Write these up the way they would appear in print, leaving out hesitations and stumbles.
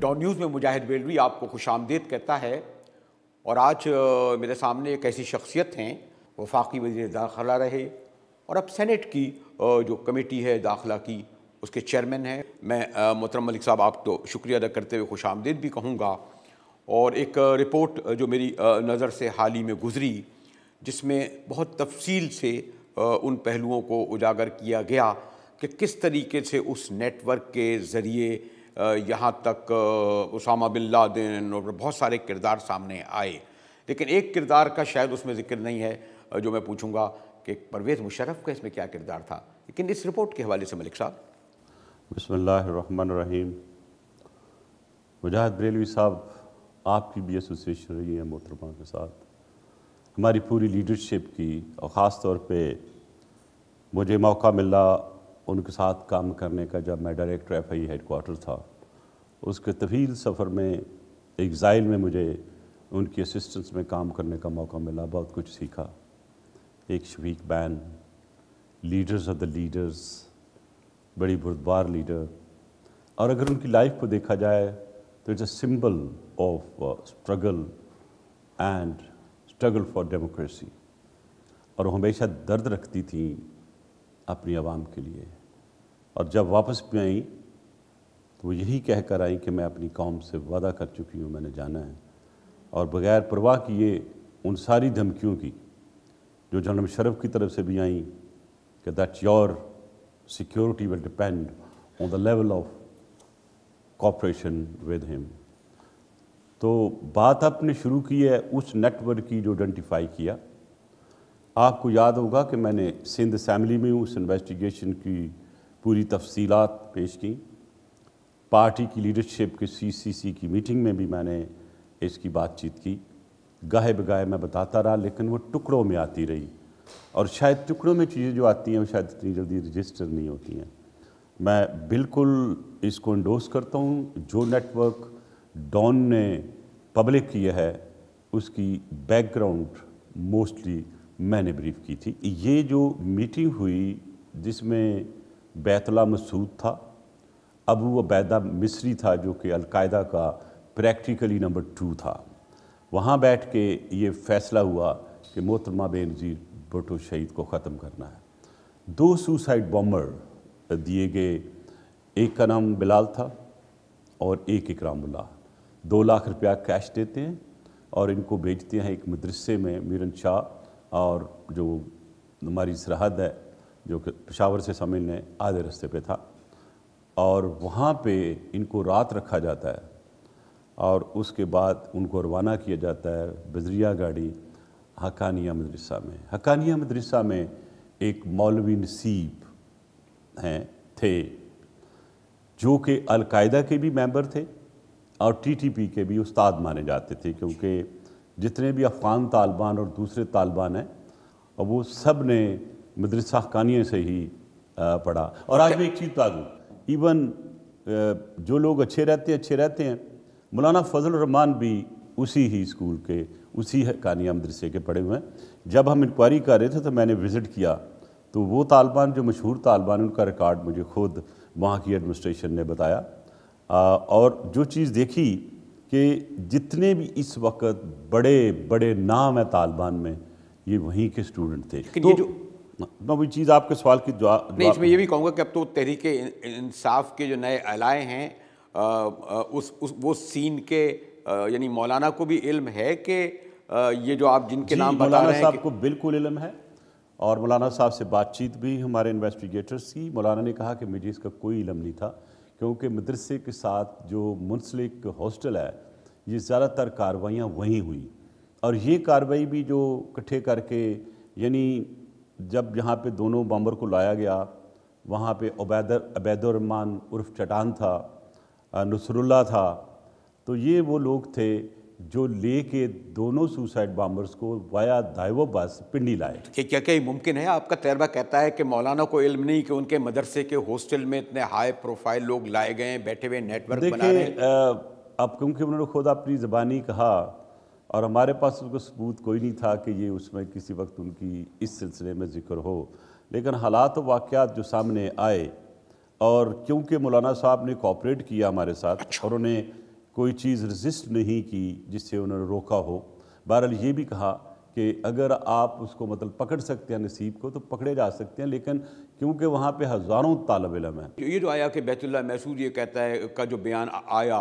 Dawn news میں مجاہد بیلوی آپ کو خوش آمدید کہتا ہے۔ اور آج میرے سامنے ایک ایسی شخصیت ہیں، وفاقی وزیر داخلہ رہے اور اب سینٹ کی جو کمیٹی ہے داخلہ کی اس کے چیئرمین ہیں۔ میں محترم ملک صاحب آپ کو شکریہ ادا کرتے ہوئے خوش آمدید بھی کہوں گا۔ اور ایک رپورٹ جو میری نظر سے حال ہی میں گزری، جس میں بہت تفصیل سے ان پہلوؤں کو اجاگر کیا گیا کہ کس طریقے سے اس نیٹ ورک کے ذریعے یہاں تک اسامہ بن لادن اور بہت سارے کردار سامنے آئے، لیکن ایک کردار کا شاید اس میں ذکر نہیں ہے جو میں پوچھوں گا کہ پرویز مشرف کا اس میں کیا کردار تھا، لیکن اس رپورٹ کے حوالے سے ملک صاحب۔ بسم اللہ الرحمن الرحیم۔ مجاہد بریلوی صاحب، آپ کی بھی ایسوسیشن رہی ہے محترمہ کے ساتھ، ہماری پوری لیڈرشپ کی، اور خاص طور پہ مجھے موقع ملا ان کے ساتھ کام کرنے کا جب میں director F I headquarters تھا۔ اس کے طویل سفر میں ایگزائل میں مجھے ان کی اسسٹنس میں کام کرنے کا موقع ملا، بہت کچھ سیکھا۔ ایک شفیق بین، لیڈرز آف دا لیڈرز، بڑی بردبار لیڈر، اور اگر ان کی لائف کو دیکھا جائے تو it's a symbol of struggle and struggle for democracy, اور وہ ہمیشہ درد رکھتی تھیں اپنی عوام کے لیے، اور جب واپس بھی آئیں تو وہ یہی کہہ کر آئیں کہ میں اپنی قوم سے وعدہ کر چکی ہوں، میں نے جانا ہے، اور بغیر پرواہ کیے ان ساری دھمکیوں کی جو جنرل مشرف کی طرف سے بھی آئیں کہ that your security will depend on the level of cooperation with ہم۔ تو بات آپ نے شروع کی ہے اس نیٹ ورک کی جو آئیڈینٹیفائی کیا۔ آپ کو یاد ہوگا کہ میں نے سندھ اسمبلی میں اس انویسٹیگیشن کی پوری تفصیلات پیش کی، پارٹی کی لیڈرشپ کے سی کی میٹنگ میں بھی میں نے اس کی بات چیت کی، گاہے بگاہے میں بتاتا رہا، لیکن وہ ٹکڑوں میں آتی رہی، اور شاید ٹکڑوں میں چیزیں جو آتی ہیں وہ شاید اتنی جلدی رجسٹر نہیں ہوتی ہیں۔ میں بالکل اس کو انڈورس کرتا ہوں، جو نیٹ ورک ڈان نے پبلک کیا ہے اس کی بیک گراؤنڈ موسٹلی میں نے بریف کی تھی۔ یہ جو میٹنگ ہوئی جس میں بیت اللہ مسعود تھا، ابو عبیدہ مصری تھا جو کہ القاعدہ کا پریکٹیکلی نمبر 2 تھا، وہاں بیٹھ کے یہ فیصلہ ہوا کہ محترمہ بینظیر بھٹو شہید کو ختم کرنا ہے۔ 2 سوسائڈ بامبر دیے گئے، ایک کا نام بلال تھا اور ایک اکرام اللہ۔ 2 لاکھ روپیہ کیش دیتے ہیں اور ان کو بھیجتے ہیں ایک مدرسے میں، میرن شاہ، اور جو ہماری سرحد ہے جو کہ پشاور سے سمجھنے آدھے رستے پہ تھا، اور وہاں پہ ان کو رات رکھا جاتا ہے، اور اس کے بعد ان کو روانہ کیا جاتا ہے بذریعہ گاڑی حقانیہ مدرسہ میں۔ حقانیہ مدرسہ میں ایک مولوی نصیب تھے جو کہ القاعدہ کے بھی ممبر تھے اور ٹی ٹی پی کے بھی استاد مانے جاتے تھے، کیونکہ جتنے بھی افغان طالبان اور دوسرے طالبان ہیں اور وہ سب نے مدرسہ حقانیہ سے ہی پڑھا۔ اور آج میں ایک چیز بتا دوں، ایون جو لوگ اچھے رہتے ہیں، مولانا فضل الرحمان بھی اسی ہی اسکول کے، اسی حقانیہ مدرسے کے پڑھے ہوئے ہیں۔ جب ہم انکوائری کر رہے تھے تو میں نے وزٹ کیا، تو وہ طالبان جو مشہور طالبان ان کا ریکارڈ مجھے خود وہاں کی ایڈمنسٹریشن نے بتایا، اور جو چیز دیکھی کہ جتنے بھی اس وقت بڑے بڑے نام ہیں طالبان میں، یہ وہیں کے اسٹوڈنٹ تھے۔ تو میں وہی چیز آپ کے سوال کی جواب نہیں، اس میں یہ بھی کہوں گا کہ اب تو تحریک انصاف کے جو نئے اعلائے ہیں وہ سین کے، یعنی مولانا کو بھی علم ہے کہ یہ جو آپ جن کے نام بتا رہے ہیں، مولانا صاحب کو بالکل علم ہے، اور مولانا صاحب سے بات چیت بھی ہمارے انویسٹیگیٹرز کی۔ مولانا نے کہا کہ مجھے اس کا کوئی علم نہیں تھا، کیونکہ مدرسے کے ساتھ جو منسلک ہاسٹل ہے، یہ زیادہ تر کارروائیاں وہیں ہوئیں، اور یہ کارروائی بھی جو اکٹھے کر کے، یعنی جب یہاں پہ دونوں بامبر کو لایا گیا، وہاں پہ عبید الرحمان عرف چٹان تھا، نصر اللہ تھا، تو یہ وہ لوگ تھے جو لے کے دونوں سوسائڈ بامبرز کو وایا دائیو بس پنڈی لائے۔ کیا یہ ممکن ہے؟ آپ کا تجربہ کہتا ہے کہ مولانا کو علم نہیں کہ ان کے مدرسے کے ہاسٹل میں اتنے ہائی پروفائل لوگ لائے گئے ہیں، بیٹھے ہوئے نیٹ ورک بنا رہے ہیں؟ دیکھیں، اب کیونکہ انہوں نے خود اپنی زبانی کہا، اور ہمارے پاس اس کو ثبوت کوئی نہیں تھا کہ یہ اس میں کسی وقت ان کی اس سلسلے میں ذکر ہو، لیکن حالات و واقعات جو سامنے آئے، اور کیونکہ مولانا صاحب نے کوآپریٹ کیا ہمارے ساتھ، اور انہیں کوئی چیز رزسٹ نہیں کی جس سے انہوں نے روکا ہو۔ بہرحال یہ بھی کہا کہ اگر آپ اس کو مطلب پکڑ سکتے ہیں نصیب کو تو پکڑے جا سکتے ہیں، لیکن کیونکہ وہاں پہ ہزاروں طالب علم ہیں۔ یہ جو آیا کہ بیت اللہ محسود یہ کہتا ہے کا جو بیان آیا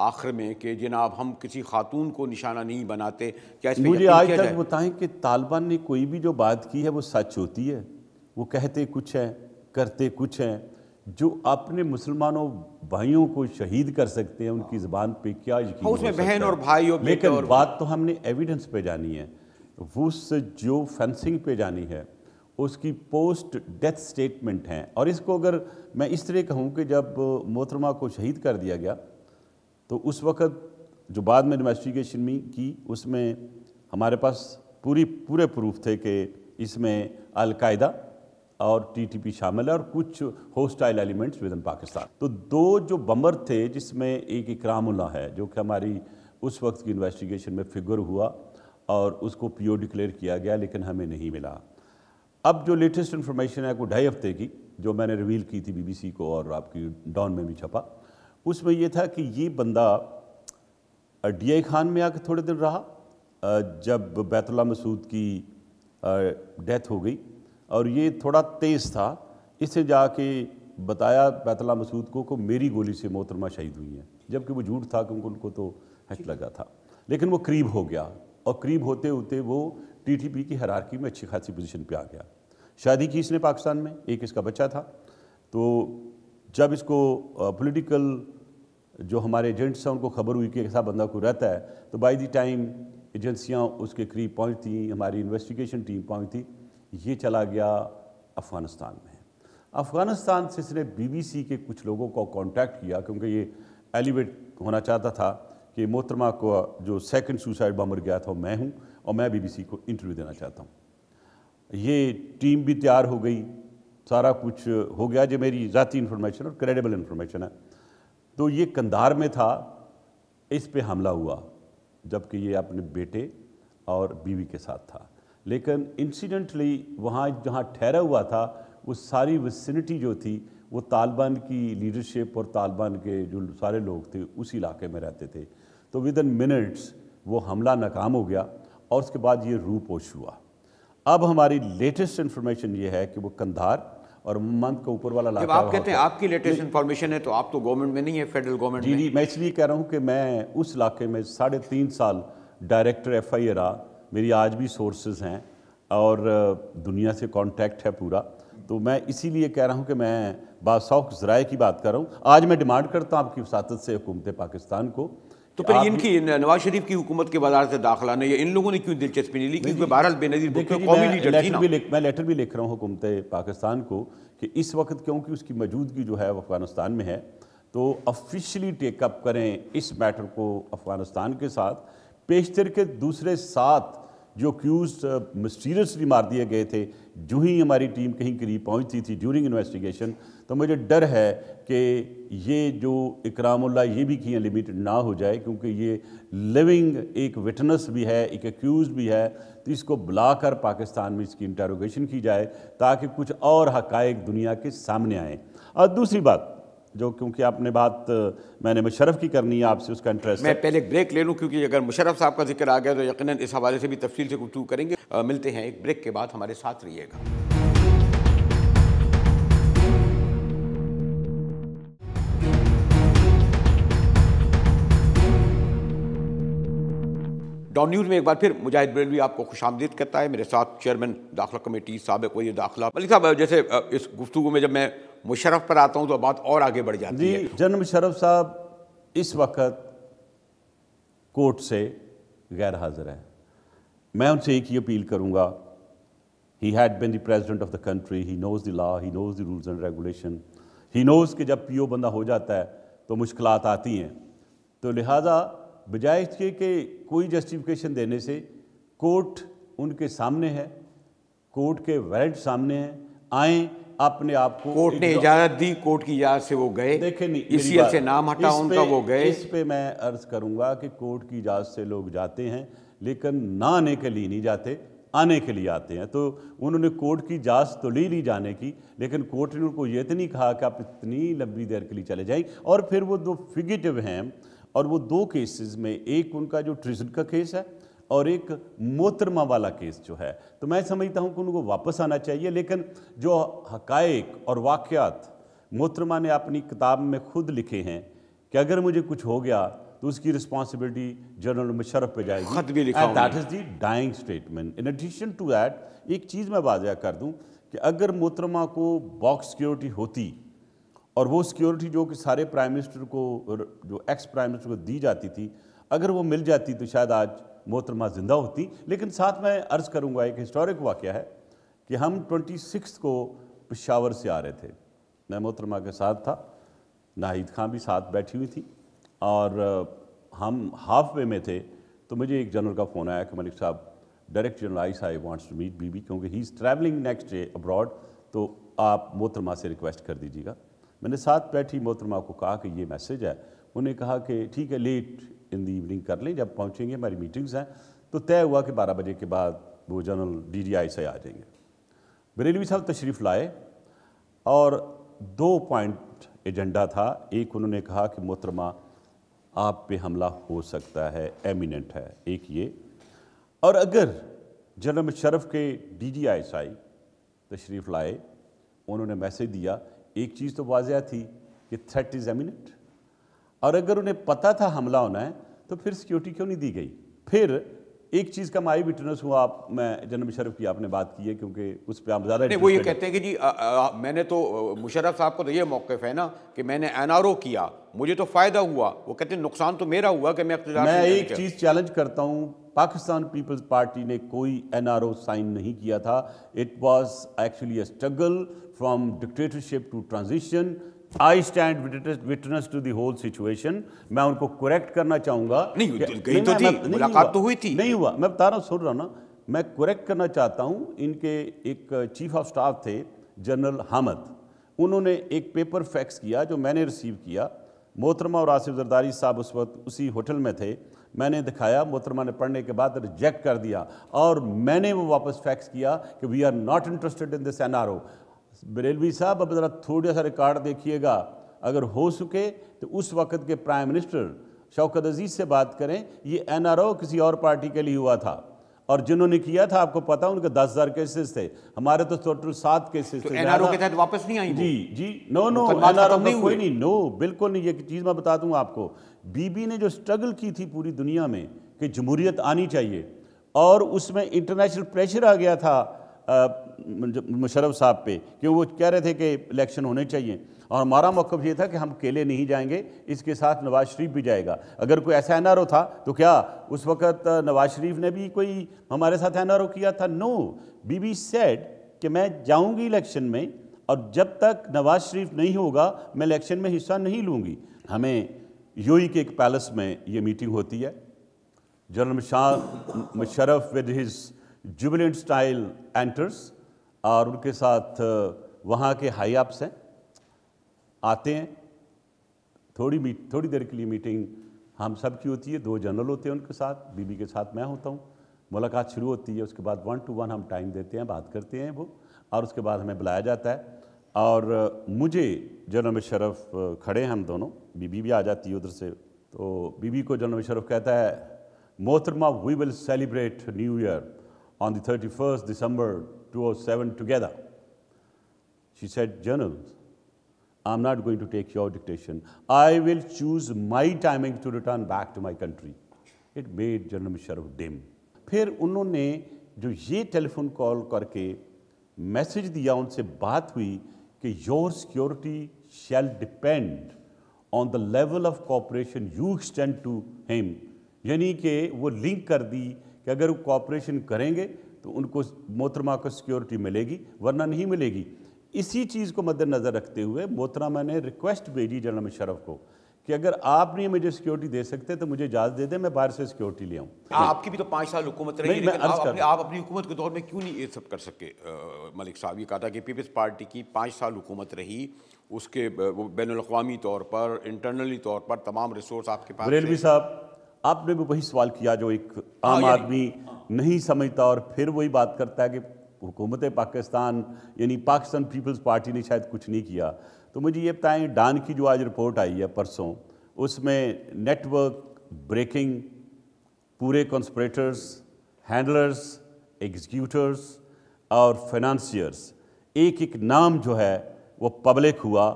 آخر میں کہ جناب ہم کسی خاتون کو نشانہ نہیں بناتے، کیا اس پہ مجھے یقین آج کیا جائے؟ تک بتائیں کہ طالبان نے کوئی بھی جو بات کی ہے وہ سچ ہوتی ہے؟ وہ کہتے کچھ ہیں کرتے کچھ ہیں۔ جو اپنے مسلمانوں بھائیوں کو شہید کر سکتے ہیں ان کی زبان پہ کیا یقین اس میں ہو سکتا بہن ہے؟ اور بھائی اور بیٹے لیکن اور بات تو ہم نے ایویڈنس پہ جانی ہے، اس جو فینسنگ پہ جانی ہے، اس کی پوسٹ ڈیتھ سٹیٹمنٹ ہیں۔ اور اس کو اگر میں اس طرح کہوں کہ جب محترمہ کو شہید کر دیا گیا تو اس وقت جو بعد میں انویسٹیگیشن میں کی اس میں ہمارے پاس پورے پروف تھے کہ اس میں القاعدہ اور ٹی ٹی پی شامل ہے اور کچھ hostile elements with in Pakistan. تو دو جو بمبر تھے جس میں ایک اکرام اللہ ہے جو کہ ہماری اس وقت کی انویسٹیگیشن میں فگر ہوا اور اس کو پی او ڈکلیئر کیا گیا لیکن ہمیں نہیں ملا۔ اب جو لیٹسٹ انفارمیشن ہے کوئی 2.5 ہفتے کی جو میں نے ریویل کی تھی بی بی سی کو اور آپ کی ڈان میں بھی چھپا، اس میں یہ تھا کہ یہ بندہ ڈی آئی خان میں آ کے تھوڑے دن رہا جب بیت اللہ مسعود کی ڈیتھ ہو گئی، اور یہ تھوڑا تیز تھا، اس سے جا کے بتایا بیت اللہ مسعود کو کہ میری گولی سے محترمہ شہید ہوئی ہیں، جبکہ وہ جھوٹ تھا کیونکہ ان کو تو ہچ لگا تھا۔ لیکن وہ قریب ہو گیا اور قریب ہوتے ہوتے وہ ٹی ٹی پی کی ہیرارکی میں اچھی خاصی پوزیشن پہ آ گیا۔ شادی کی اس نے پاکستان میں، ایک اس کا بچہ تھا۔ تو جب اس کو پولیٹیکل جو ہمارے ایجنٹس ہیں ان کو خبر ہوئی کہ ایسا بندہ کوئی رہتا ہے تو بائی دی ٹائم ایجنسیاں اس کے قریب پہنچتی، ہماری انویسٹیگیشن ٹیم پہنچتی، یہ چلا گیا افغانستان میں۔ افغانستان سے اس نے بی بی سی کے کچھ لوگوں کو کانٹیکٹ کیا کیونکہ یہ ایلیویٹ ہونا چاہتا تھا کہ محترمہ کو جو سیکنڈ سوسائڈ بمبر گیا تھا وہ میں ہوں اور میں بی بی سی کو انٹرویو دینا چاہتا ہوں۔ یہ ٹیم بھی تیار ہو گئی، سارا کچھ ہو گیا جو میری ذاتی انفارمیشن اور کریڈیبل انفارمیشن ہے۔ تو یہ کندھار میں تھا، اس پہ حملہ ہوا جبکہ یہ اپنے بیٹے اور بیوی کے ساتھ تھا، لیکن انسیڈنٹلی وہاں جہاں ٹھہرا ہوا تھا وہ ساری ویسینٹی جو تھی وہ طالبان کی لیڈرشپ اور طالبان کے جو سارے لوگ تھے اس علاقے میں رہتے تھے۔ تو ود ان منٹس وہ حملہ ناکام ہو گیا اور اس کے بعد یہ روح پوش ہوا۔ اب ہماری لیٹسٹ انفارمیشن یہ ہے کہ وہ کندھار اور مند کا اوپر والا علاقہ، جب آپ کہتے ہیں آپ کی لیٹسٹ انفارمیشن ہے تو آپ تو گورنمنٹ میں نہیں ہے، فیڈرل گورنمنٹ میں۔ جی میں اس لیے کہہ رہا ہوں کہ میں اس علاقے میں 3.5 سال ڈائریکٹر ایف آئی اے رہا، میری آج بھی سورسز ہیں اور دنیا سے کانٹیکٹ ہے پورا، تو میں اسی لیے کہہ رہا ہوں کہ میں باسوق ذرائع کی بات کر رہا ہوں۔ آج میں ڈیمانڈ کرتا ہوں آپ کی وساطت سے حکومت پاکستان کو، تو پھر ان کی نواز شریف کی حکومت کے وزارت داخلہ نے ان لوگوں نے کیوں دلچسپی نہیں لی؟ کیونکہ بہرحال بے نظیر بھٹو قومی لیڈر تھی نا۔ میں لیٹر بھی لکھ رہا ہوں حکومت پاکستان کو کہ اس وقت کیونکہ اس کی موجودگی جو ہے وہ افغانستان میں ہے تو آفیشلی ٹیک اپ کریں اس میٹر کو افغانستان کے ساتھ، پیشتر کے دوسرے 7 جو اکیوزڈ مسٹیریسلی مار دیے گئے تھے، جو ہی ہماری ٹیم کہیں قریب پہنچتی تھی ڈیورنگ انویسٹیگیشن، تو مجھے ڈر ہے کہ یہ جو اکرام اللہ یہ بھی کہیں لمیٹڈ نہ ہو جائے کیونکہ یہ لیونگ ایک وٹنس بھی ہے، ایک ایکیوزڈ بھی ہے، تو اس کو بلا کر پاکستان میں اس کی انٹروگیشن کی جائے تاکہ کچھ اور حقائق دنیا کے سامنے آئیں۔ اور دوسری بات جو کیونکہ آپ نے بات میں نے مشرف کی کرنی ہے آپ سے، اس کا انٹرسٹ ہے، میں پہلے ایک بریک لے لوں کیونکہ اگر مشرف صاحب کا ذکر آ گیا تو یقیناً اس حوالے سے بھی تفصیل سے گفتگو کریں گے۔ ملتے ہیں ایک بریک کے بعد، ہمارے ساتھ رہیے گا۔ ڈان نیوز میں ایک بار پھر مجاہد بریلوی آپ کو خوش آمدید کرتا ہے، میرے ساتھ چیئرمین داخلہ کمیٹی سابق وزیر داخلہ ملک صاحب۔ جیسے اس گفتگو میں جب میں مشرف پر آتا ہوں تو بات اور آگے بڑھ جاتی ہے۔ جنرل مشرف صاحب اس وقت کورٹ سے غیر حاضر ہے، میں ان سے ایک ہی اپیل کروں گا، he had been the president of the country, he knows the law, he knows the rules and regulation, he knows کہ جب پی او بندہ ہو جاتا ہے تو مشکلات آتی ہیں، تو لہٰذا بجائے اس کے کہ کوئی جسٹیفیکیشن دینے سے کورٹ ان کے سامنے ہے، کورٹ کے ویرنٹ سامنے ہیں، آئیں اپنے آپ کو، کورٹ نے اجازت دی، کورٹ کی اجازت سے وہ گئے، دیکھیں نہیں اس سی ایل سے نام ہٹا ان کا، وہ گئے۔ اس پہ میں عرض کروں گا کہ کورٹ کی اجازت سے لوگ جاتے ہیں لیکن نہ آنے کے لیے نہیں جاتے، آنے کے لیے آتے ہیں۔ تو انہوں نے کورٹ کی اجازت تو لی جانے کی، لیکن کورٹ نے ان کو یہ تو نہیں کہا کہ آپ اتنی لمبی دیر کے لیے چلے جائیں، اور پھر وہ دو فگیٹو ہیں اور وہ 2 کیسز میں ایک ان کا جو ٹریزن کا کیس ہے اور ایک محترمہ والا کیس جو ہے، تو میں سمجھتا ہوں کہ ان کو واپس آنا چاہیے. لیکن جو حقائق اور واقعات محترمہ نے اپنی کتاب میں خود لکھے ہیں کہ اگر مجھے کچھ ہو گیا تو اس کی رسپانسبلٹی جنرل مشرف پہ جائے گی. خط بھی لکھا that is the dying statement. In addition to that ایک چیز میں واضح کر دوں کہ اگر محترمہ کو باکس سیکیورٹی ہوتی اور وہ سیکیورٹی جو کہ سارے پرائم منسٹر کو، جو ایکس پرائم منسٹر کو دی جاتی تھی، اگر وہ مل جاتی تو شاید آج محترمہ زندہ ہوتی. لیکن ساتھ میں عرض کروں گا ایک ہسٹورک واقعہ ہے کہ ہم 26 کو پشاور سے آ رہے تھے. میں محترمہ کے ساتھ تھا، ناہید خان بھی ساتھ بیٹھی ہوئی تھی، اور ہم ہاف وے میں تھے تو مجھے ایک جنرل کا فون آیا کہ ملک صاحب ڈائریکٹ جنرل آئی صاحب wants to meet B B, کیونکہ he is travelling next day abroad, تو آپ محترمہ سے ریکویسٹ کر دیجیے گا. میں نے ساتھ بیٹھی محترمہ کو کہا کہ یہ میسیج ہے. انہوں نے کہا کہ ٹھیک ہے لیٹ ان دی ایوننگ کر لیں، جب پہنچیں گے ہماری میٹنگز ہیں. تو طے ہوا کہ 12 بجے کے بعد وہ جنرل ڈی ڈی آئی سے آ جائیں گے. بریلوی صاحب تشریف لائے اور 2 پوائنٹ ایجنڈا تھا. ایک انہوں نے کہا کہ محترمہ آپ پہ حملہ ہو سکتا ہے، ایمیننٹ ہے، ایک یہ، اور اگر جنرل مشرف کے ڈی ڈی آئی آئی تشریف لائے، انہوں نے میسیج دیا. ایک چیز تو واضح تھی کہ تھریٹ از ایمیننٹ، اور اگر انہیں پتہ تھا حملہ ہونا ہے تو پھر سیکیورٹی کیوں نہیں دی گئی. پھر ایک چیز کا میں وٹنس ہوں، میں جنرل مشرف کی آپ نے بات کی ہے کیونکہ اس پہ آپ زیادہ نہیں، وہ یہ کہتے ہیں کہ جی میں نے تو مشرف صاحب کو تو یہ موقف ہے نا کہ میں نے این آر او کیا، مجھے تو فائدہ ہوا. وہ کہتے ہیں نقصان تو میرا ہوا کہ میں اقتدار سے. میں ایک چیز چیلنج کرتا ہوں، پاکستان پیپلز پارٹی نے کوئی این آر او سائن نہیں کیا تھا. It was actually a struggle from dictatorship to transition. I stand witness to the whole situation. میں ان کو کریکٹ کرنا چاہوں گا. ملاقات تو ہوئی تھی، نہیں ہوا، میں بتا رہا ہوں، سن رہا ہوں نا. میں کریکٹ کرنا چاہتا ہوں. ان کے ایک چیف آف سٹاف تھے جنرل حامد، انہوں نے ایک پیپر فیکس کیا جو میں نے ریسیو کیا. محترمہ اور آصف زرداری صاحب اس وقت اسی ہوٹل میں تھے. میں نے دکھایا، محترمہ نے پڑھنے کے بعد ریجیکٹ کر دیا، اور میں نے وہ واپس فیکس کیا کہ we are not interested in this N R O. Barelvi صاحب اب ذرا تھوڑا سا ریکارڈ دیکھیے گا، اگر ہو سکے تو اس وقت کے پرائم منسٹر شوکت عزیز سے بات کریں. یہ این آر او کسی اور پارٹی کے لیے ہوا تھا، اور جنہوں نے کیا تھا آپ کو پتا ان کے 10,000 کیسز تھے. ہمارے تو ٹوٹل 7 کیسز تھے. این آر او کے تحت واپس نہیں آئیں؟ جی نو این آر او کوئی نہیں، نو بالکل نہیں. یہ چیز میں بتا دوں آپ کو، بی بی نے جو سٹرگل کی تھی پوری دنیا میں کہ جمہوریت آنی چاہیے، اور اس میں انٹرنیشنل پریشر آ گیا تھا مشرف صاحب پہ کہ وہ کہہ رہے تھے کہ الیکشن ہونے چاہیے، اور ہمارا موقف یہ تھا کہ ہم اکیلے نہیں جائیں گے، اس کے ساتھ نواز شریف بھی جائے گا. اگر کوئی ایسا این آر او تھا تو کیا اس وقت نواز شریف نے بھی کوئی ہمارے ساتھ این آر او کیا تھا؟ نو. بی بی سیڈ کہ میں جاؤں گی الیکشن میں، اور جب تک نواز شریف نہیں ہوگا میں الیکشن میں حصہ نہیں لوں گی. ہمیں یو ای کے ایک پیلس میں یہ میٹنگ ہوتی ہے. General Musharraf with his Jubilant style enters, اور ان کے ساتھ وہاں کے ہائی اپس ہیں، آتے ہیں. تھوڑی دیر کے لیے میٹنگ ہم سب کی ہوتی ہے. 2 جنرل ہوتے ہیں ان کے ساتھ، بی بی کے ساتھ میں ہوتا ہوں. ملاقات شروع ہوتی ہے، اس کے بعد 1 to 1 ہم ٹائم دیتے ہیں، بات کرتے ہیں وہ، اور اس کے بعد ہمیں بلایا جاتا ہے. اور مجھے جنرل مشرف کھڑے ہیں، ہم دونوں، بی بی بھی آ جاتی ہے ادھر سے. تو بی بی کو جنرل مشرف کہتا ہے، محترمہ we will celebrate new year on the 31st December 2007 together. She said, General, I'm not going to take your dictation. I will choose my timing to return back to my country. It made General Musharraf dim. پھر انہوں نے جو یہ ٹیلی phone call کر کے message دیا، ان سے بات ہوئی کہ your security shall depend on the level of cooperation you extend to him. یعنی کہ وہ لنک کر دی کہ اگر وہ کوآپریشن کریں گے تو ان کو محترمہ کو سیکیورٹی ملے گی، ورنہ نہیں ملے گی. اسی چیز کو مد نظر رکھتے ہوئے محترمہ نے ریکویسٹ بھیجی جنرل مشرف کو کہ اگر آپ نہیں مجھے سیکیورٹی دے سکتے تو مجھے اجازت دے دیں، میں باہر سے سیکیورٹی لے آؤں. آپ کی بھی تو 5 سال حکومت رہی، لیکن آپ اپنی حکومت کے دور میں کیوں نہیں یہ سب کر سکے؟ ملک صاحب یہ کہا تھا کہ پیپلز پارٹی کی 5 سال حکومت رہی، اس کے بین الاقوامی طور پر، انٹرنلی طور پر تمام ریسورس آپ کے پاس. بریلوی صاحب آپ نے بھی وہی سوال کیا جو ایک عام آدمی نہیں سمجھتا، اور پھر وہی بات کرتا ہے کہ حکومت پاکستان یعنی پاکستان پیپلز پارٹی نے شاید کچھ نہیں کیا. تو مجھے یہ بتائیں، ڈان کی جو آج رپورٹ آئی ہے پرسوں، اس میں نیٹ ورک بریکنگ، پورے کنسپریٹرز، ہینڈلرز، ایگزیکیوٹرز اور فائنانسیئرز، ایک ایک نام جو ہے وہ پبلک ہوا،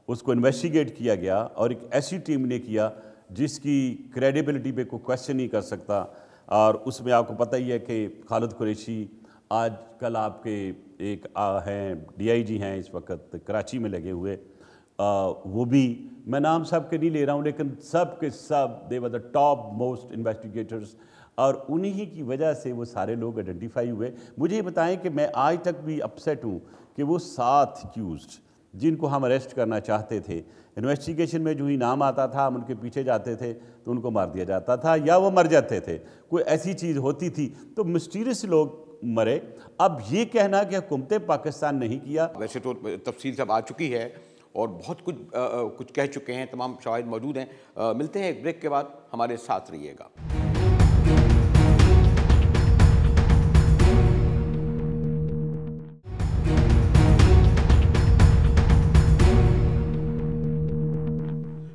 اس کو انویسٹیگیٹ کیا گیا اور ایک ایسی ٹیم نے کیا جس کی کریڈیبلٹی پہ کوئی کویسچن نہیں کر سکتا. اور اس میں آپ کو پتہ ہی ہے کہ خالد قریشی آج کل آپ کے ایک ہیں DIG ہیں اس وقت کراچی میں لگے ہوئے، وہ بھی میں نام سب کے نہیں لے رہا ہوں لیکن سب کے سب دے ور دا ٹاپ موسٹ انویسٹیگیٹرز، اور انہی کی وجہ سے وہ سارے لوگ آئیڈینٹیفائی ہوئے. مجھے یہ بتائیں کہ میں آج تک بھی اپسیٹ ہوں کہ وہ 7 ایکیوزڈ جن کو ہم اریسٹ کرنا چاہتے تھے، انویسٹیگیشن میں جو ہی نام آتا تھا ہم ان کے پیچھے جاتے تھے تو ان کو مار دیا جاتا تھا یا وہ مر جاتے تھے، کوئی ایسی چیز ہوتی تھی تو مسٹیریس لوگ مرے. اب یہ کہنا کہ حکومت پاکستان نہیں کیا، ویسے تو تفصیل سب آ چکی ہے اور بہت کچھ کہہ چکے ہیں، تمام شواہد موجود ہیں. ملتے ہیں ایک بریک کے بعد، ہمارے ساتھ رہیے گا.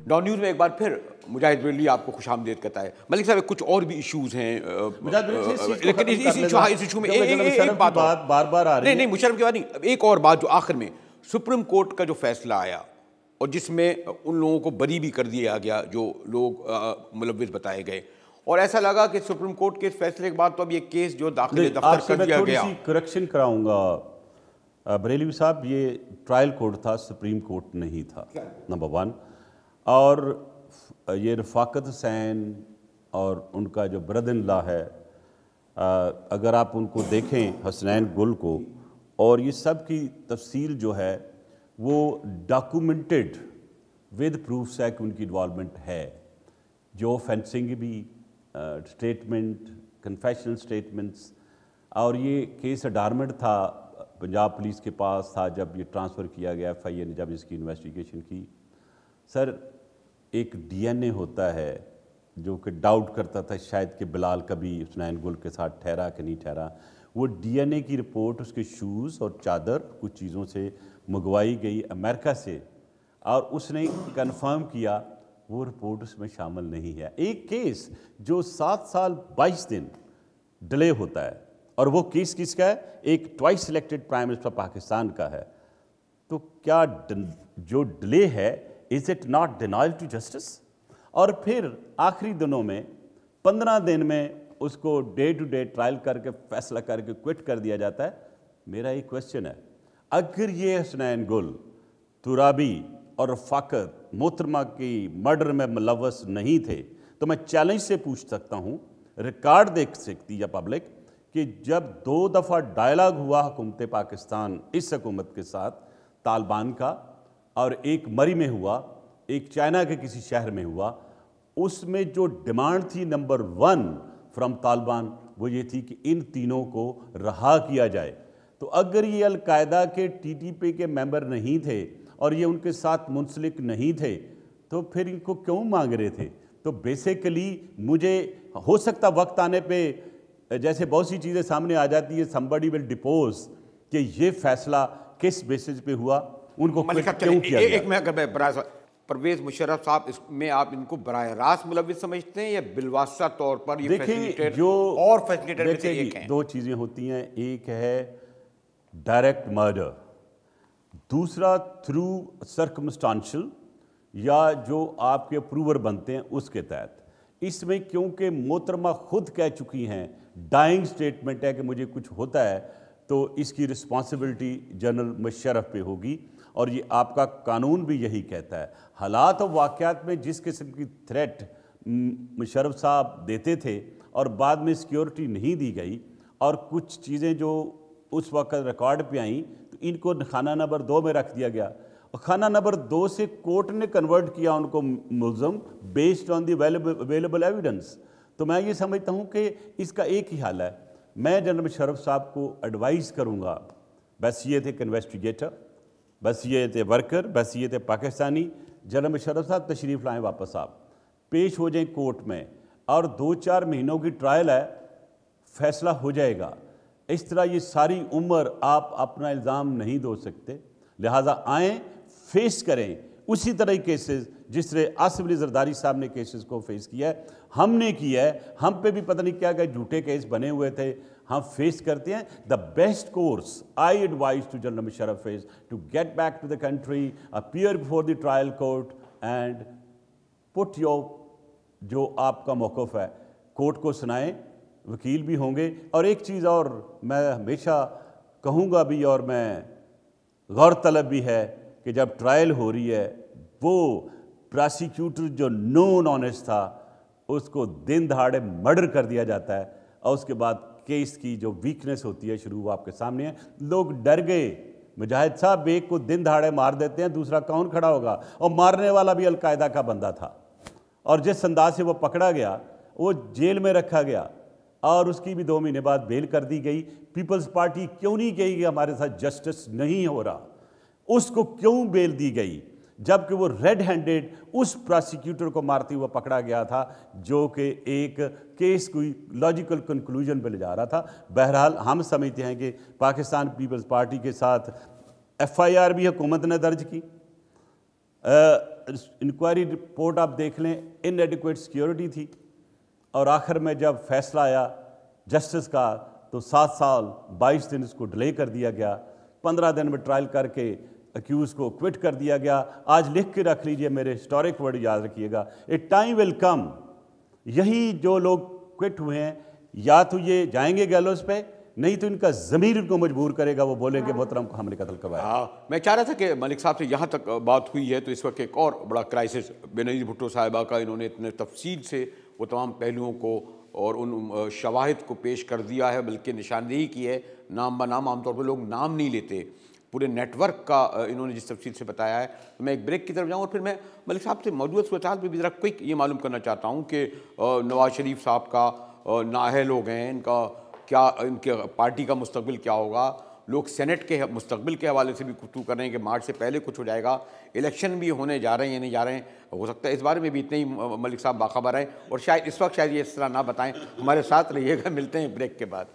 ڈان نیوز میں ایک بار پھر مجاہد بریلوی آپ کو خوش آمدید کہتا ہے. ملک صاحب کچھ اور بھی ایشوز ہیں لیکن اس ایشو میں ایک بات بار بار آ رہی ہے. نہیں مشرف کی بات نہیں، ایک اور بات جو آخر میں سپریم کورٹ کا جو فیصلہ آیا اور جس میں ان لوگوں کو بری بھی کر دیا گیا جو لوگ ملوث بتائے گئے، اور ایسا لگا کہ سپریم کورٹ کے فیصلے کے بعد تو اب یہ کیس جو داخل دفتر کر دیا گیا. میں تھوڑی سی کریکشن کراؤں گا بریلوی صاحب، یہ ٹرائل کورٹ تھا، سپریم کورٹ نہیں تھا، نمبر 1. اور یہ رفاقت حسین اور ان کا جو برادر ان لا ہے، اگر آپ ان کو دیکھیں حسنین گل کو، اور یہ سب کی تفصیل جو ہے وہ ڈاکومنٹڈ ود پروفس ہے کہ ان کی انوالومنٹ ہے. جو فینسنگ بھی اسٹیٹمنٹ، کنفیشنل اسٹیٹمنٹس، اور یہ کیس اڈارمنٹ تھا پنجاب پولیس کے پاس تھا جب یہ ٹرانسفر کیا گیا FIA نے جب اس کی انویسٹیگیشن کی. سر ایک DNA ہوتا ہے جو کہ ڈاؤٹ کرتا تھا شاید کہ بلال کبھی حسنین گل کے ساتھ ٹھہرا کہ نہیں ٹھہرا، وہ DNA کی رپورٹ اس کے شوز اور چادر کچھ چیزوں سے منگوائی گئی امریکہ سے، اور اس نے کنفرم کیا وہ رپورٹ اس میں شامل نہیں ہے. ایک کیس جو 7 سال 22 دن ڈیلے ہوتا ہے، اور وہ کیس کس کا ہے؟ ایک twice selected prime minister Pakistan کا ہے. تو کیا جو ڈیلے ہے is it not denial to justice? اور پھر آخری دنوں میں 15 دن میں اس کو ڈے ٹو ڈے ٹرائل کر کے فیصلہ کر کے کوئٹ کر دیا جاتا ہے. میرا ایک کویسچن ہے، اگر یہ حسنین گل، ترابی اور رفاقت محترمہ کی مرڈر میں ملوث نہیں تھے تو میں چیلنج سے پوچھ سکتا ہوں، ریکارڈ دیکھ سکتی ہے پبلک، کہ جب 2 دفعہ ڈائلاگ ہوا حکومت پاکستان اس حکومت کے ساتھ طالبان کا، اور ایک مری میں ہوا، ایک چائنا کے کسی شہر میں ہوا، اس میں جو ڈیمانڈ تھی نمبر 1 فرام طالبان وہ یہ تھی کہ ان تینوں کو رہا کیا جائے. تو اگر یہ القاعدہ کے TTP کے ممبر نہیں تھے اور یہ ان کے ساتھ منسلک نہیں تھے تو پھر ان کو کیوں مانگ رہے تھے؟ تو بیسیکلی مجھے ہو سکتا وقت آنے پہ جیسے بہت سی چیزیں سامنے آ جاتی ہے، somebody will depose کہ یہ فیصلہ کس بیسس پہ ہوا، ان کو کیوں کیا گیا. ایک میں اگر پرویز مشرف صاحب، اس میں آپ ان کو براہ راست ملوث سمجھتے ہیں یا بالواسطہ طور پر یہ فیسیلیٹیٹر اور فیسیلیٹیٹر میں سے ایک ہیں؟ 2 چیزیں ہوتی ہیں، ایک ہے ڈائریکٹ مرڈر، دوسرا تھرو سرکمسٹانشل یا جو آپ کے اپروور بنتے ہیں اس کے تحت. اس میں کیونکہ محترمہ خود کہہ چکی ہیں، ڈائنگ سٹیٹمنٹ ہے کہ مجھے کچھ ہوتا ہے تو اس کی رسپانسبلٹی جنرل مشرف پہ ہوگی، اور یہ آپ کا قانون بھی یہی کہتا ہے. حالات و واقعات میں جس قسم کی تھریٹ مشرف صاحب دیتے تھے اور بعد میں سیکیورٹی نہیں دی گئی، اور کچھ چیزیں جو اس وقت ریکارڈ پہ آئیں تو ان کو خانہ نمبر 2 میں رکھ دیا گیا، اور خانہ نمبر 2 سے کورٹ نے کنورٹ کیا ان کو ملزم based on the available evidence. تو میں یہ سمجھتا ہوں کہ اس کا ایک ہی حل ہے. میں جنرل مشرف صاحب کو ایڈوائز کروں گا، بحیثیت ایک انویسٹیگیٹر، بحیثیت ورکر، بحیثیت پاکستانی، جنرل مشرف صاحب تشریف لائیں واپس، آپ پیش ہو جائیں کورٹ میں، اور 2-4 مہینوں کی ٹرائل ہے، فیصلہ ہو جائے گا. اس طرح یہ ساری عمر آپ اپنا الزام نہیں دو سکتے، لہٰذا آئیں، فیس کریں اسی طرح ہی کیسز جس طرح آصف علی زرداری صاحب نے کیسز کو فیس کیا ہے، ہم نے کیا ہے، ہم پہ بھی پتہ نہیں کیا کہ جھوٹے کیس بنے ہوئے تھے، ہم فیس کرتے ہیں. The best course I advise to general Musharraf is to get back to the country, appear before the trial court and put your جو آپ کا موقف ہے کورٹ کو سنائیں. وکیل بھی ہوں گے. اور ایک چیز اور میں ہمیشہ کہوں گا بھی اور میں غور طلب بھی ہے کہ جب ٹرائل ہو رہی ہے وہ پراسیکیوٹر جو نون آنیسٹ تھا اس کو دن دہاڑے مرڈر کر دیا جاتا ہے، اور اس کے بعد کیس کی جو ویکنس ہوتی ہے شروع آپ کے سامنے ہے. لوگ ڈر گئے. مجاہد صاحب ایک کو دن دہاڑے مار دیتے ہیں، دوسرا کون کھڑا ہوگا؟ اور مارنے والا بھی القاعدہ کا بندہ تھا، اور جس انداز سے وہ پکڑا گیا وہ جیل میں رکھا گیا اور اس کی بھی 2 مہینے بعد بیل کر دی گئی. پیپلز پارٹی کیوں نہیں کہی کہ ہمارے ساتھ جسٹس نہیں ہو رہا؟ اس کو کیوں بیل دی گئی جبکہ وہ ریڈ ہینڈڈ اس پراسیکیوٹر کو مارتے ہوئے پکڑا گیا تھا جو کہ ایک کیس کوئی لاجیکل کنکلوژن پہ لے جا رہا تھا. بہرحال ہم سمجھتے ہیں کہ پاکستان پیپلز پارٹی کے ساتھ ایف آئی آر بھی حکومت نے درج کی. انکوائری رپورٹ آپ دیکھ لیں، ان ایڈیکویٹ سیکیورٹی تھی، اور آخر میں جب فیصلہ آیا جسٹس کا تو 7 سال 22 دن اس کو ڈیلے کر دیا گیا. 15 دن میں ٹرائل کر کے اکیوز کو کوئٹ کر دیا گیا. آج لکھ کے رکھ لیجئے، میرے ہسٹورک ورڈ یاد رکھیے گا، اے ٹائم ول کم. یہی جو لوگ کوئٹ ہوئے ہیں یا تو یہ جائیں گے گیلوز پہ، نہیں تو ان کا ضمیر ان کو مجبور کرے گا، وہ بولیں گے محترم کو ہم نے قتل کروایا. میں چاہ رہا تھا کہ ملک صاحب سے یہاں تک بات ہوئی ہے تو اس وقت ایک اور بڑا کرائسس بینظیر بھٹو صاحبہ کا، انہوں نے اتنے تفصیل سے وہ تمام پہلوؤں کو اور ان شواہد کو پیش کر دیا ہے، بلکہ نشاندہی کی ہے نام بہ نام. عام طور پہ لوگ نام نہیں لیتے، پورے نیٹ ورک کا انہوں نے جس تفصیل سے بتایا ہے. تو میں ایک بریک کی طرف جاؤں اور پھر میں ملک صاحب سے موجودہ صورتحال پہ بھی ذرا کوئک یہ معلوم کرنا چاہتا ہوں کہ نواز شریف صاحب کا نااہل ہو گئے ہیں، ان کا کیا، ان کے پارٹی کا مستقبل کیا ہوگا؟ لوگ سینٹ کے مستقبل کے حوالے سے بھی گفتگو کر رہے ہیں کہ مارچ سے پہلے کچھ ہو جائے گا. الیکشن بھی ہونے جا رہے ہیں یا نہیں جا رہے ہیں، ہو سکتا ہے اس بارے میں بھی اتنے ہی ملک صاحب باخبر ہیں، اور شاید اس وقت شاید یہ اس طرح نہ بتائیں. ہمارے ساتھ رہیے گا، ملتے ہیں بریک کے بعد.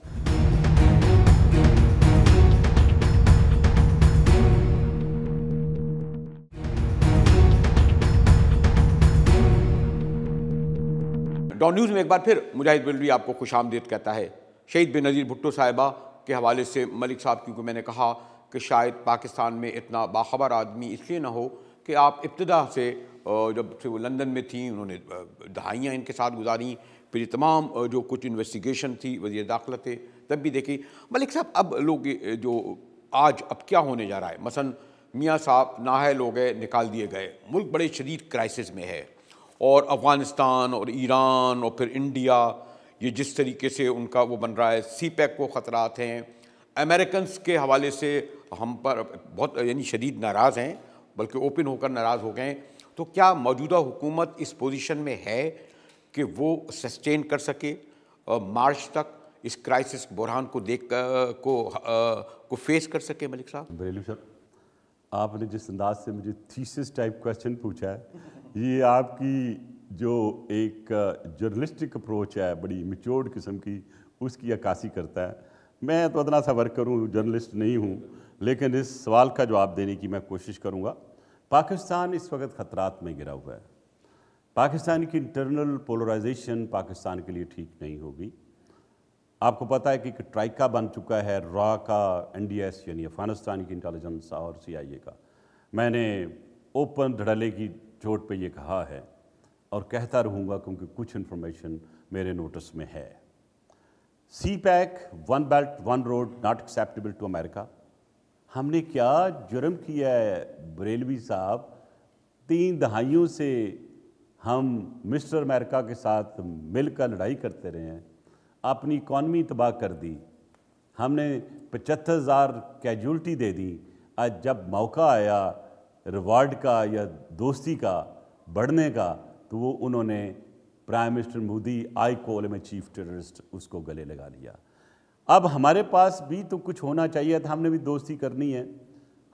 ڈان نیوز میں ایک بار پھر مجاہد بریلوی آپ کو خوش آمدید کہتا ہے. شہید بینظیر بھٹو صاحبہ کے حوالے سے ملک صاحب، کیونکہ میں نے کہا کہ شاید پاکستان میں اتنا باخبر آدمی اس لیے نہ ہو کہ آپ ابتدا سے جب سے وہ لندن میں تھیں، انہوں نے دہائیاں ان کے ساتھ گزاریں، پھر یہ تمام جو کچھ انویسٹیگیشن تھی، وزیر داخلہ تھے تب بھی دیکھی. ملک صاحب اب لوگ جو آج اب کیا ہونے جا رہا ہے، مثلا میاں صاحب نااہل ہو گئے، نکال دیے گئے، ملک بڑے شدید کرائسس میں ہے، اور افغانستان اور ایران اور پھر انڈیا، یہ جس طریقے سے ان کا وہ بن رہا ہے، سی پیک کو خطرات ہیں. امریکنز کے حوالے سے ہم پر بہت یعنی شدید ناراض ہیں، بلکہ اوپن ہو کر ناراض ہو گئے ہیں. تو کیا موجودہ حکومت اس پوزیشن میں ہے کہ وہ سسٹین کر سکے مارچ تک، اس کرائسس بحران کو دیکھ کو فیس کر سکے؟ ملک صاحب. بریلوی صاحب، آپ نے جس انداز سے مجھے تھیسس ٹائپ کویسچن پوچھا ہے، یہ آپ کی جو ایک جرنلسٹک اپروچ ہے، بڑی میچورڈ قسم کی، اس کی عکاسی کرتا ہے. میں تو اتنا سا ورک کروں، جرنلسٹ نہیں ہوں، لیکن اس سوال کا جواب دینے کی میں کوشش کروں گا. پاکستان اس وقت خطرات میں گرا ہوا ہے. پاکستان کی انٹرنل پولرائزیشن پاکستان کے لیے ٹھیک نہیں ہوگی. آپ کو پتہ ہے کہ ایک ٹرائکا بن چکا ہے، را کا این ڈی ایس یعنی افغانستان کی انٹیلیجنس اور سی آئی اے کا. میں نے اوپن دھڑلے کی چوٹ پہ یہ کہا ہے اور کہتا رہوں گا کیونکہ کچھ انفارمیشن میرے نوٹس میں ہے. CPEC, one belt one road, not acceptable to America. ہم نے کیا جرم کیا ہے بریلوی صاحب؟ 3 دہائیوں سے ہم مسٹر امریکہ کے ساتھ مل کر لڑائی کرتے رہے ہیں، اپنی اکانومی تباہ کر دی، ہم نے 75,000 کیجولٹی دے دی. آج جب موقع آیا ریوارڈ کا یا دوستی کا بڑھنے کا تو وہ انہوں نے پرائم منسٹر مودی، آئی کال ایم اے چیف ٹیررسٹ، اس کو گلے لگا لیا. اب ہمارے پاس بھی تو کچھ ہونا چاہیے تھا، ہم نے بھی دوستی کرنی ہے،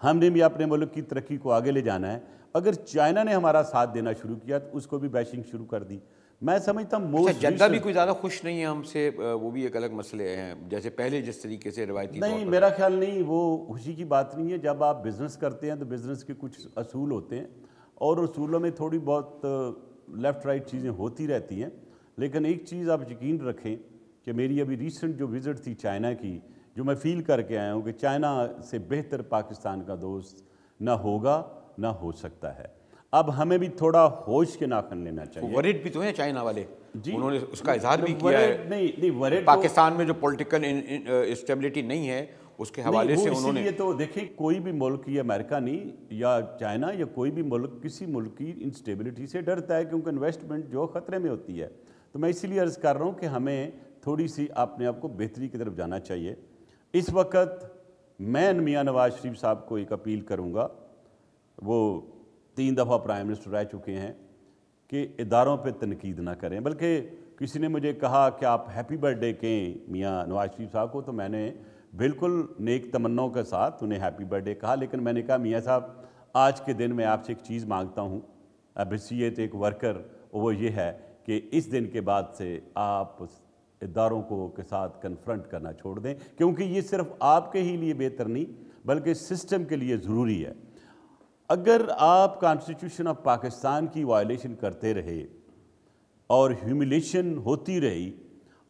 ہم نے بھی اپنے ملک کی ترقی کو آگے لے جانا ہے. اگر چائنا نے ہمارا ساتھ دینا شروع کیا تو اس کو بھی بیشنگ شروع کر دی. میں سمجھتا ہوں جدہ بھی کوئی زیادہ خوش نہیں ہے ہم سے، وہ بھی ایک الگ مسئلے ہیں، جیسے پہلے جس طریقے سے روایتی نہیں، میرا خیال نہیں، وہ خوشی کی بات نہیں ہے. جب آپ بزنس کرتے ہیں تو بزنس کے کچھ اصول ہوتے ہیں، اور رسولوں میں تھوڑی بہت لیفٹ رائٹ چیزیں ہوتی رہتی ہیں، لیکن ایک چیز آپ یقین رکھیں کہ میری ابھی ریسنٹ جو وزٹ تھی چائنا کی، جو میں فیل کر کے آیا ہوں کہ چائنا سے بہتر پاکستان کا دوست نہ ہوگا نہ ہو سکتا ہے۔ اب ہمیں بھی تھوڑا ہوش کے ناخن لینا چاہیے۔ ورڈ بھی تو ہیں چائنا والے، جی انہوں نے اس کا اظہار بھی کیا ہے، نہیں ورڈ پاکستان میں جو پولیٹیکل اسٹیبلٹی نہیں ہے اس کے حوالے سے انہوں نے، یہ تو دیکھیں کوئی بھی ملک، یہ امریکہ نہیں یا چائنا یا کوئی بھی ملک کسی ملک کی انسٹیبلٹی سے ڈرتا ہے، کیونکہ انویسٹمنٹ جو خطرے میں ہوتی ہے۔ تو میں اسی لیے عرض کر رہا ہوں کہ ہمیں تھوڑی سی اپنے آپ کو بہتری کی طرف جانا چاہیے۔ اس وقت میں میاں نواز شریف صاحب کو ایک اپیل کروں گا، وہ 3 دفعہ پرائم منسٹر رہ چکے ہیں، کہ اداروں پہ تنقید نہ کریں۔ بلکہ کسی نے مجھے کہا کہ آپ ہیپی برتھ ڈے کہیں میاں نواز شریف صاحب کو، تو میں نے بالکل نیک تمناؤں کے ساتھ انہیں ہیپی برتھ ڈے کہا، لیکن میں نے کہا میاں صاحب آج کے دن میں آپ سے ایک چیز مانگتا ہوں بحیثیت ایک ورکر، وہ یہ ہے کہ اس دن کے بعد سے آپ اداروں کو کے ساتھ کنفرنٹ کرنا چھوڑ دیں، کیونکہ یہ صرف آپ کے ہی لیے بہتر نہیں بلکہ سسٹم کے لیے ضروری ہے۔ اگر آپ کانسٹیٹیوشن آف پاکستان کی وائلیشن کرتے رہے اور ہیوملیشن ہوتی رہی،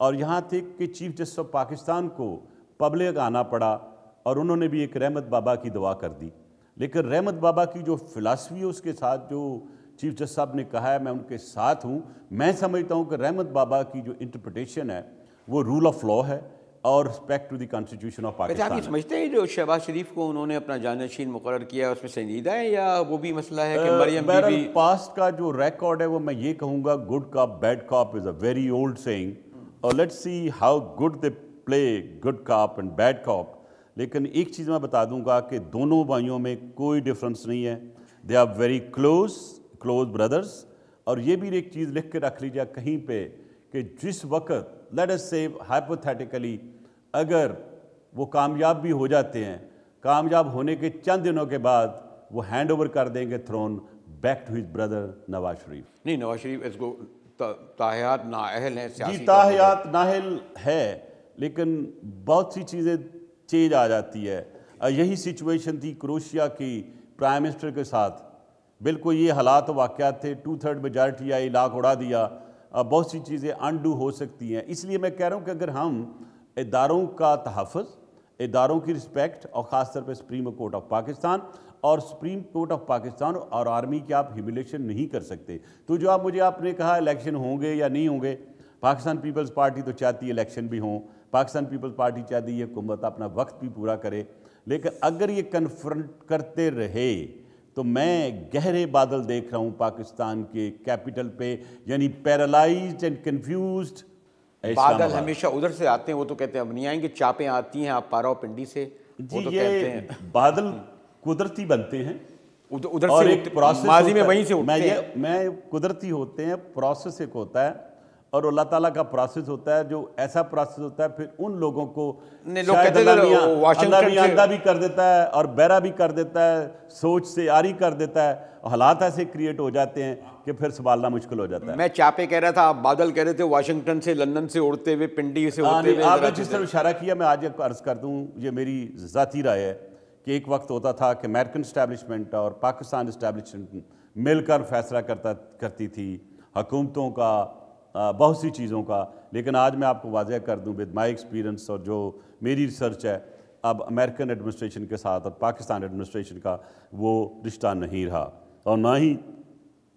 اور یہاں تک کہ چیف جسٹس آف پاکستان کو پبلک آنا پڑا اور انہوں نے بھی ایک رحمت بابا کی دعا کر دی، لیکن رحمت بابا کی جو فلاسفی ہے اس کے ساتھ جو چیف جسٹس صاحب نے کہا ہے میں ان کے ساتھ ہوں۔ میں سمجھتا ہوں کہ رحمت بابا کی جو انٹرپریٹیشن ہے وہ رول آف لا ہے اور respect to the constitution of Pakistan. آپ یہ سمجھتے ہیں جو شہباز شریف کو انہوں نے اپنا جانشین مقرر کیا اس میں سنجیدہ ہے، یا وہ بھی مسئلہ ہے کہ مریم بی بی؟ پاسٹ کا جو ریکارڈ ہے وہ میں یہ کہوں گا good cop bad cop is a very old saying, اور let's see how good they play good cop and bad cop. لیکن ایک چیز میں بتا دوں گا کہ دونوں بھائیوں میں کوئی ڈفرنس نہیں ہے، they are very close brothers. اور یہ بھی ایک چیز لکھ کے رکھ لیجیے کہیں پہ کہ جس وقت لیٹ اس سے ہائپوتھیٹیکلی اگر وہ کامیاب بھی ہو جاتے ہیں، کامیاب ہونے کے چند دنوں کے بعد وہ ہینڈ اوور کر دیں گے thrown back to his brother Nawaz Sharif. نہیں، نواز شریف اس کو تاحیات نااہل ہیں سیاسی، جی تاحیات نااہل ہے، لیکن بہت سی چیزیں چینج آ جاتی ہے۔ یہی سچویشن تھی کروشیا کی پرائم منسٹر کے ساتھ، بالکل یہ حالات و واقعات تھے، 2/3 میجارٹی آئی، لاکھ اڑا دیا۔ بہت سی چیزیں انڈو ہو سکتی ہیں، اس لیے میں کہہ رہا ہوں کہ اگر ہم اداروں کا تحفظ، اداروں کی رسپیکٹ، اور خاص طور پہ سپریم کورٹ آف پاکستان اور سپریم کورٹ آف پاکستان اور آرمی کی آپ ہیوملیشن نہیں کر سکتے۔ تو جو آپ نے کہا الیکشن ہوں گے یا نہیں ہوں گے، پاکستان پیپلز پارٹی تو چاہتی ہے الیکشن بھی ہوں، پاکستان پیپلز پارٹی چاہتی ہے حکومت اپنا وقت بھی پورا کرے، لیکن اگر یہ کنفرنٹ کرتے رہے تو میں گہرے بادل دیکھ رہا ہوں پاکستان کے کیپٹل پہ، یعنی پیرالائزڈ اینڈ کنفیوزڈ۔ بادل ہمیشہ ادھر سے آتے ہیں، وہ تو کہتے ہیں اب نہیں آئیں گے، چاپیں آتی ہیں آپ پارا و پنڈی سے، وہ تو کہتے ہیں بادل قدرتی بنتے ہیں ادھر اور سے، ایک پروسیس ماضی میں وہیں سے اٹھتے ہیں۔ میں قدرتی ہوتے ہیں، پروسیس ایک ہوتا ہے اور اللہ تعالیٰ کا پروسیس ہوتا ہے، جو ایسا پروسیس ہوتا ہے پھر ان لوگوں کو شاید اللہ بھی آندھا بھی کر دیتا ہے اور بہرا بھی کر دیتا ہے، سوچ سے عاری کر دیتا ہے، حالات ایسے کریٹ ہو جاتے ہیں کہ پھر سنبھالنا مشکل ہو جاتا ہے۔ میں چاپے کہہ رہا تھا، آپ بادل کہہ رہے تھے، واشنگٹن سے، لندن سے اڑتے ہوئے، پنڈی سے ہوتے ہوئے۔ آپ نے جس طرح اشارہ کیا میں آج عرض کر دوں، یہ میری ذاتی رائے ہے کہ ایک وقت ہوتا تھا کہ امریکن اسٹیبلشمنٹ اور پاکستان اسٹیبلشمنٹ مل کر فیصلہ کرتی تھی حکومتوں کا، بہت سی چیزوں کا، لیکن آج میں آپ کو واضح کر دوں ود مائی ایکسپیرینس اور جو میری ریسرچ ہے، اب امریکن ایڈمنسٹریشن کے ساتھ اور پاکستان ایڈمنسٹریشن کا وہ رشتہ نہیں رہا، اور نہ ہی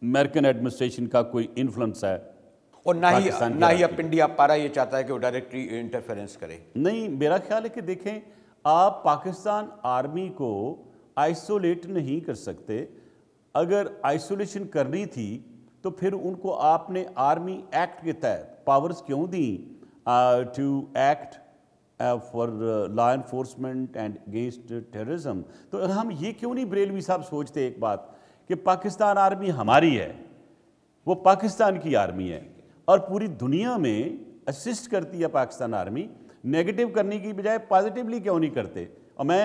امریکن ایڈمنسٹریشن کا کوئی انفلوئنس ہے، اور نہ ہی اب پنڈی آپ پارا یہ چاہتا ہے کہ وہ ڈائریکٹلی انٹرفیرنس کرے۔ نہیں، میرا خیال ہے کہ دیکھیں آپ پاکستان آرمی کو آئسولیٹ نہیں کر سکتے، اگر آئسولیشن کرنی تھی تو پھر ان کو آپ نے آرمی ایکٹ کے تحت پاورز کیوں دیں to act for law enforcement and against terrorism. تو ہم یہ کیوں نہیں بریلوی صاحب سوچتے ایک بات کہ پاکستان آرمی ہماری ہے، وہ پاکستان کی آرمی ہے اور پوری دنیا میں اسسٹ کرتی ہے پاکستان آرمی، نیگیٹو کرنے کی بجائے پازیٹیولی کیوں نہیں کرتے؟ اور میں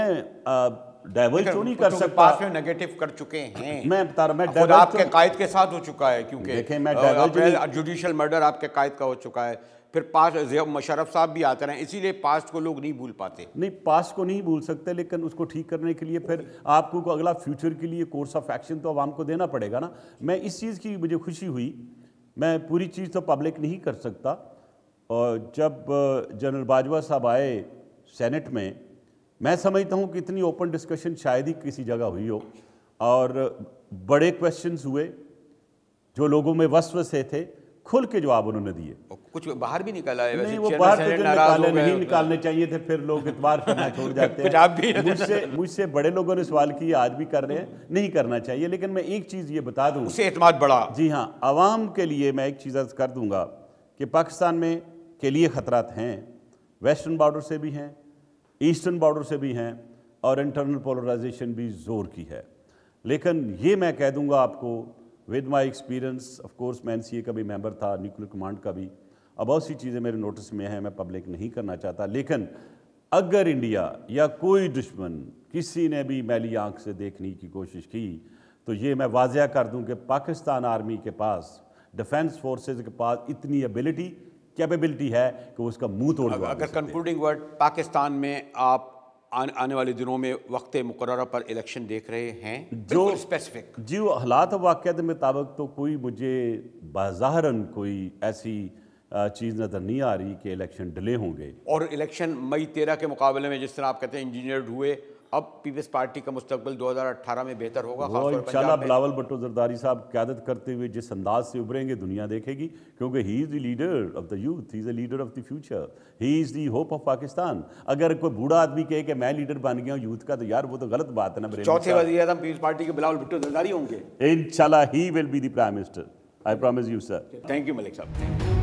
ڈائیورٹ کیوں نہیں کر سکتا؟ پاس میں نیگیٹو کر چکے ہیں، میں بتا رہا ہوں، خود آپ کے قائد کے ساتھ ہو چکا ہے، کیونکہ دیکھیں میں جوڈیشل مرڈر آپ کے قائد کا ہو چکا ہے، پھر پاسٹ مشرف صاحب بھی آتے رہے، اسی لیے پاسٹ کو لوگ نہیں بھول پاتے. نہیں، پاسٹ کو نہیں بھول سکتے، لیکن اس کو ٹھیک کرنے کے لیے پھر آپ کو اگلا فیوچر کے لیے کورس آف ایکشن تو عوام کو دینا پڑے گا نا. میں اس چیز کی مجھے خوشی ہوئی، میں پوری چیز تو پبلک نہیں کر سکتا، اور جب جنرل باجوہ صاحب آئے سینٹ میں سمجھتا ہوں کہ اتنی اوپن ڈسکشن شاید ہی کسی جگہ ہوئی ہو، اور بڑے کویسچنز ہوئے جو لوگوں میں وسوسے تھے، کھل کے جواب انہوں نے دیے. کچھ باہر بھی نکل آئے، نہیں وہ باہر تو نہیں نکالنے چاہیے تھے، پھر لوگ اعتبار کرنا چھوڑ جاتے ہیں. مجھ سے بڑے لوگوں نے سوال کیے، آج بھی کر رہے ہیں، نہیں کرنا چاہیے. لیکن میں ایک چیز یہ بتا دوں، اسے اعتماد بڑھا. جی ہاں، عوام کے لیے میں ایک چیز عرض کر دوں گا کہ پاکستان میں کے لیے خطرات ہیں، ویسٹرن بارڈر سے بھی ہیں، ایسٹرن بارڈر سے بھی ہیں، اور انٹرنل پولرائزیشن بھی زور کی ہے. لیکن یہ میں کہہ دوں گا آپ کو with my experience, of course میں NCA کا بھی ممبر تھا، نیوکلیر کمانڈ کا بھی، اب بہت سی چیزیں میرے نوٹس میں ہیں، میں پبلک نہیں کرنا چاہتا. لیکن اگر انڈیا یا کوئی دشمن کسی نے بھی میلی آنکھ سے دیکھنے کی کوشش کی، تو یہ میں واضح کر دوں کہ پاکستان آرمی کے پاس، ڈیفنس فورسز کے پاس اتنی ایبلٹی، کیپیبلٹی ہے کہ وہ اس کا منہ توڑ دے. اگر کنکلوڈنگ ورڈ، پاکستان میں آپ آنے والے دنوں میں وقت مقررہ پر الیکشن دیکھ رہے ہیں بالکل اسپیسیفک؟ جو حالات و واقعات مطابق تو کوئی مجھے بظاہراً کوئی ایسی چیز نظر نہیں آ رہی کہ الیکشن ڈیلے ہوں گے. اور الیکشن مئی 13 کے مقابلے میں جس طرح آپ کہتے ہیں انجینئرڈ ہوئے، اب پیپلز پارٹی کا مستقبل 2018 میں بہتر ہوگا. وہ انشاءاللہ بلاول بھٹو زرداری صاحب قیادت کرتے ہوئے جس انداز سے ابھریں گے دنیا دیکھے گی، کیونکہ he is the leader of the youth, he is a leader of the future, he is the hope of Pakistan. اگر کوئی بوڑھا آدمی کہے کہ میں لیڈر بن گیا ہوں یوتھ کا، تو یار وہ تو غلط بات ہے نا. چوتھے وزیر اعظم پیپلز پارٹی کے بلاول بھٹو زرداری ہوں گے انشاءاللہ. He will be the prime minister, I promise you sir. Thank you Malik صاحب.